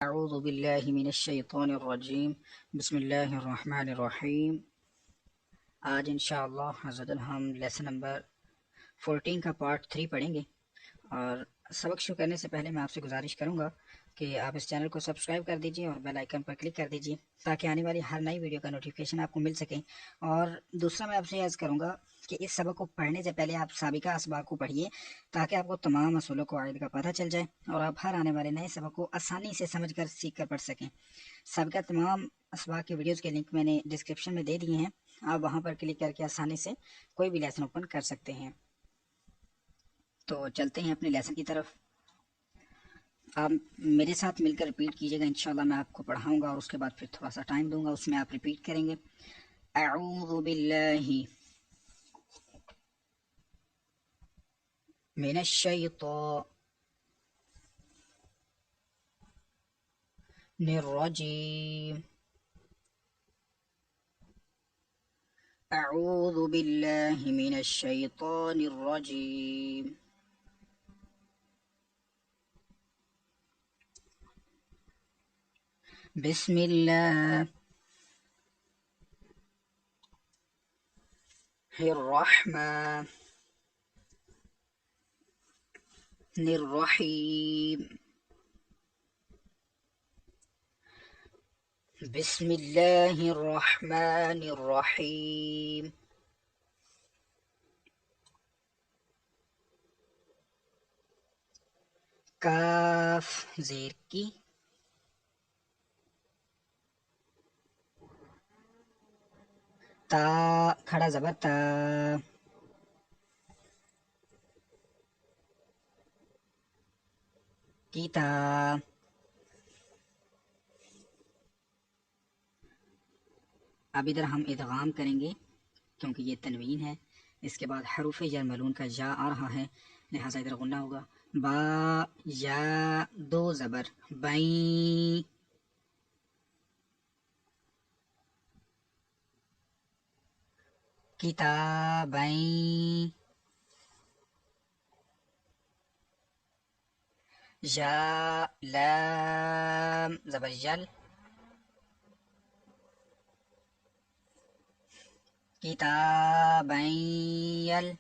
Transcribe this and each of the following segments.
अऊज़ु बिल्लाहि मिनश्शैतानिर्रजीम बिस्मिल्लाहिर्रहमानिर्रहीम। आज इंशाअल्लाह अज़्ज़वजल हम लेसन नंबर 14 का पार्ट 3 पढ़ेंगे। और सबक शुरू करने से पहले मैं आपसे गुजारिश करूंगा कि आप इस चैनल को सब्सक्राइब कर दीजिए और बेल आइकन पर क्लिक कर दीजिए ताकि आने वाली हर नई वीडियो का नोटिफिकेशन आपको मिल सके। और दूसरा मैं आपसे अर्ज़ करूंगा कि इस सबक को पढ़ने से पहले आप साबिका असबाक को पढ़िए ताकि आपको तमाम असूलों क़वाइद का पता चल जाए और आप हर आने वाले नए सबक को आसानी से समझ कर सीख कर पढ़ सकें। साबिका तमाम असबाक की वीडियोज़ के लिंक मैंने डिस्क्रिप्शन में दे दिए हैं, आप वहाँ पर क्लिक करके आसानी से कोई भी लेसन ओपन कर सकते हैं। तो चलते हैं अपने लेसन की तरफ। आप मेरे साथ मिलकर रिपीट कीजिएगा, इंशाल्लाह मैं आपको पढ़ाऊंगा और उसके बाद फिर थोड़ा सा टाइम दूंगा, उसमें आप रिपीट करेंगे। अऊज़ु बिल्लाहि मिनश्शैतानिर्रजीम। अऊज़ु बिल्लाहि मिनश्शैतानिर्रजीम। बिस्मिल्लाहिर्रहमानिर्रहीम। बिस्मिल्लाहिर्रहमानिर्रहीम। काफ ज़ेर की, ता खड़ा ज़बर ता, कीता। अब इधर हम इदगाम करेंगे क्योंकि ये तनवीन है। इसके बाद हरूफ जर मलून का या आ रहा है, लिहाजा इधर गुन्ना होगा। बा या दो ज़बर बई, किताबई। या लाम ज़बर यल, किताबई यल।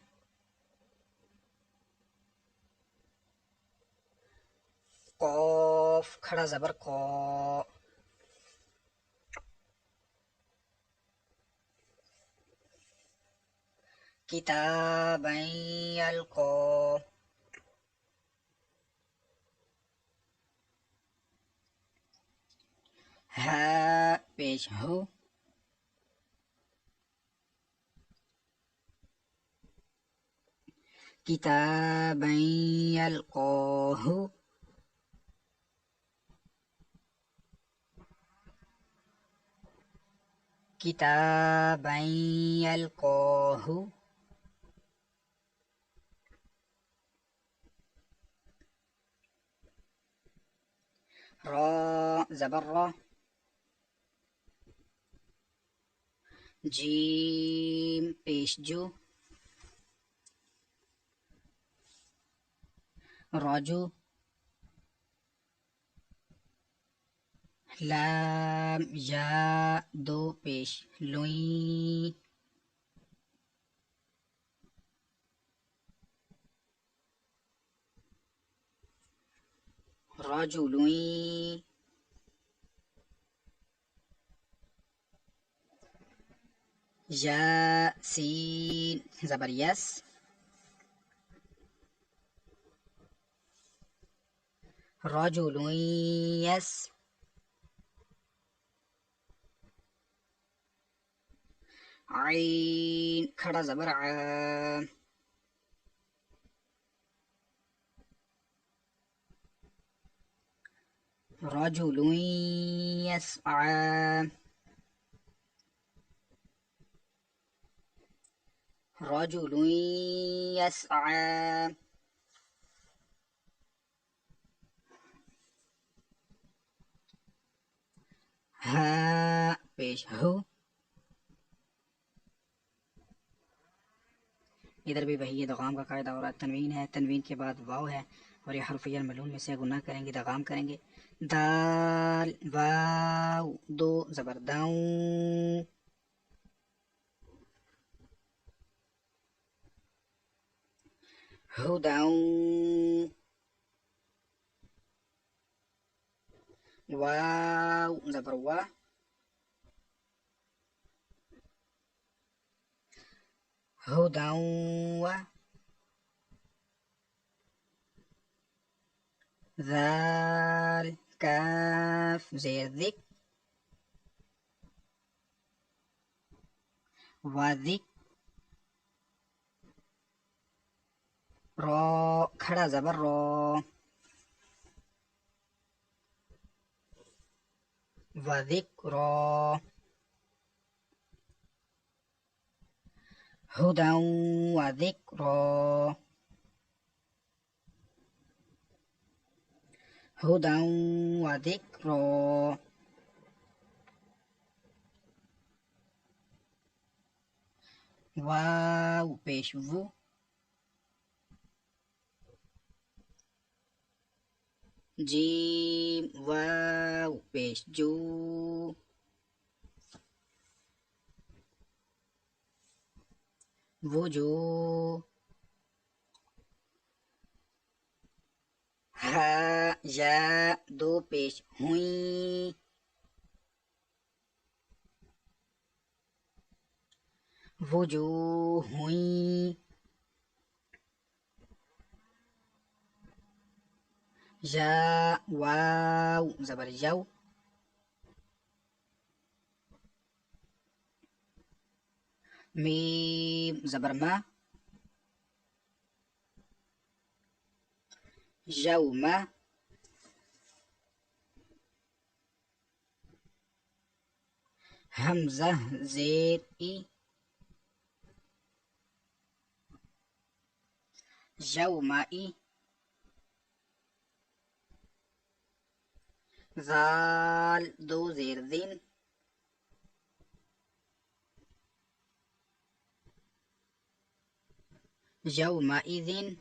कौफ खड़ा ज़बर कौ, किताबई यल कौ। हा पेश हो, किताबन यल्क़ाहु। किताबन यल्क़ाहु। रा ज़बर रा, जीम पेश जो, राजू। लाम या दो पेश लुई, राजू लुई। या सीन ज़बर यस, राजू लुई यस। आइन खड़ा ज़बर आ, रजुलुन यस्आ। रजुलुन यस्आ। हा पेश हो, इधर भी वही इदगाम का कायदा हो रहा है। तनवीन है, तनवीन के बाद वाव है, और ये हरफिया मलून में से गुना करेंगे, दगाम करेंगे। दाल वाव दो ज़बर दाऊं, हुदाऊं, वाव ज़बर वा, हुदाऊं वा, ذال काफ ज़ेर ज़िक, वाज़िक, रॉ खड़ा ज़बर रॉ, वज़िक्रा, हुदं वज़िक्रा, हुदं वज़िक्रा, वाव पेश वू, जीम वाव पेश जू, वुजू, हा या दो पेश हुई, वुजू हुई, या वाव ज़बर यव, मीम ज़बर मा, यौमा, हमज़ा ज़ेर ई, यौमाई, ज़ाल दो ज़ेर ज़िन, यौमाइज़िन,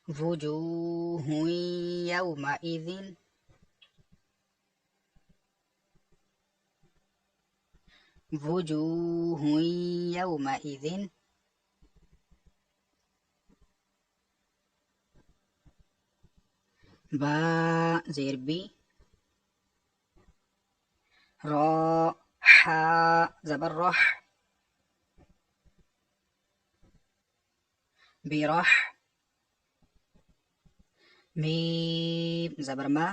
वुजूहुन यौमाइज़िन, वुजूहुन यौमाइज़िन, बा ज़ेर बी, रॉ हा ज़बर रह, बिरह, मीम ज़बर मा,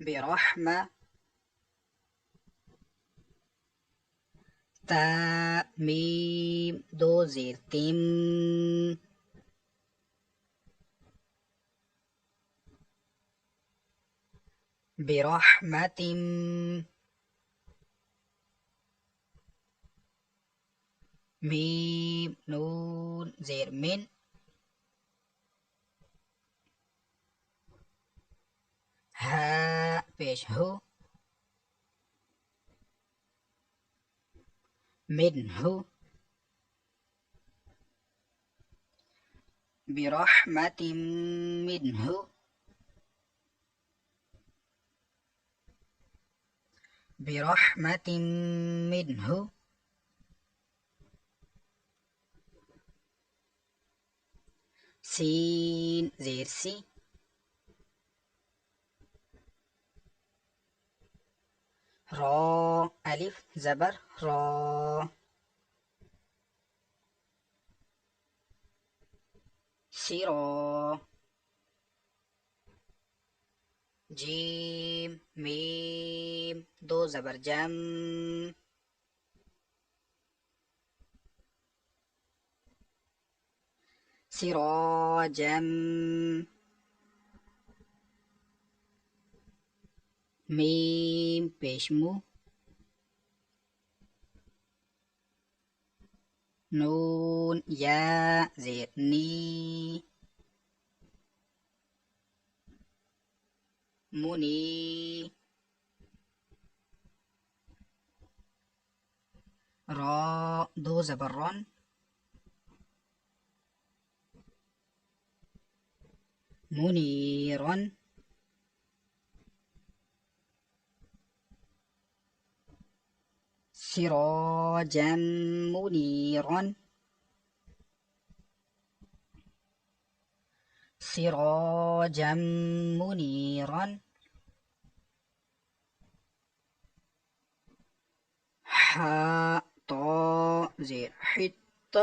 बिरहमा, ता मीम दो ज़ेर तिम, बिरहमतिम, मीम नून ज़ेर मिन, हा पेश हो, मिन्हु, बिरहमतिम मिन्हु, बिरहमतिम मिन्हु, सीन ज़ेर सी, रॉ अलिफ ज़बर रॉ, सिरॉ, जीम मीम दो ज़बर जम, सिराजम, मीम पेशमू, नून या ज़ेर नी, मुनी, را दो ज़बर रन। منيرا سراجا منيرا سراجا منيرا طاء زير حط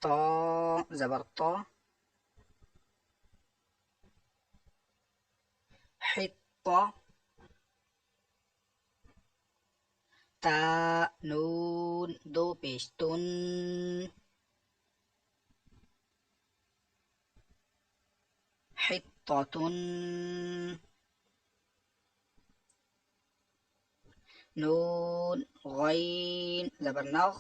طاء زبر طا حطة تا نون دو پیش تن حطة نون غين زبر نغ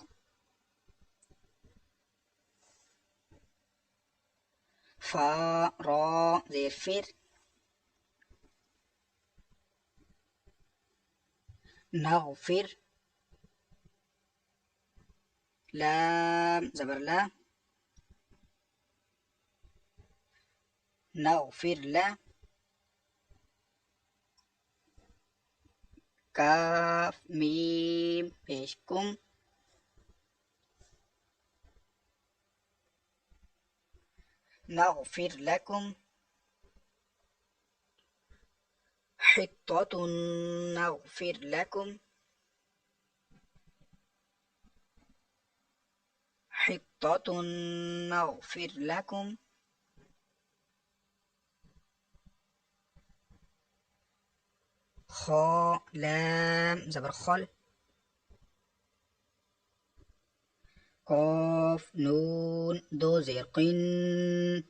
فا را زير فر نغفر لام زبر لا نغفر لا كاف ميم بيشكم نغفر لكم حطة نغفر لكم حطة نغفر لكم خا لام زبر خل قاف نون دو زير قن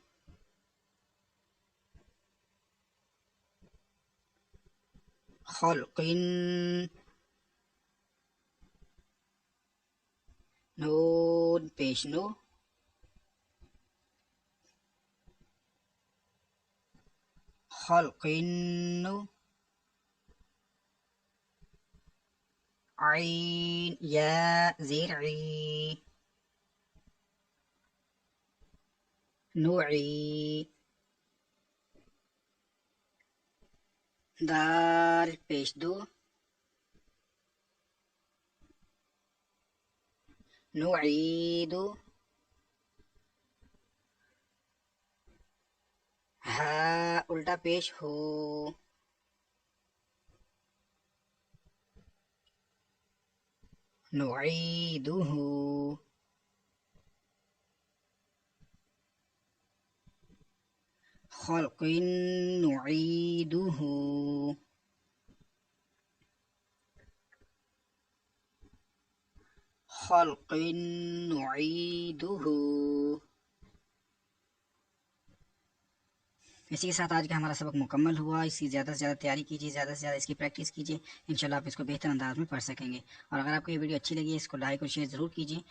خلق نون پیش نو خلق نو عين يا زرعي نوعي دال پیش دو نعيد ها उल्टा पेश हो نعيده خلق نعيده خلق نعيده। इसी के साथ आज का हमारा सबक मुकम्मल हुआ। इसकी ज़्यादा से ज़्यादा तैयारी कीजिए, ज़्यादा से ज़्यादा इसकी प्रैक्टिस कीजिए। इंशाल्लाह आप इसको बेहतर अंदाज में पढ़ सकेंगे। और अगर आपको ये वीडियो अच्छी लगी है इसको लाइक और शेयर ज़रूर कीजिए।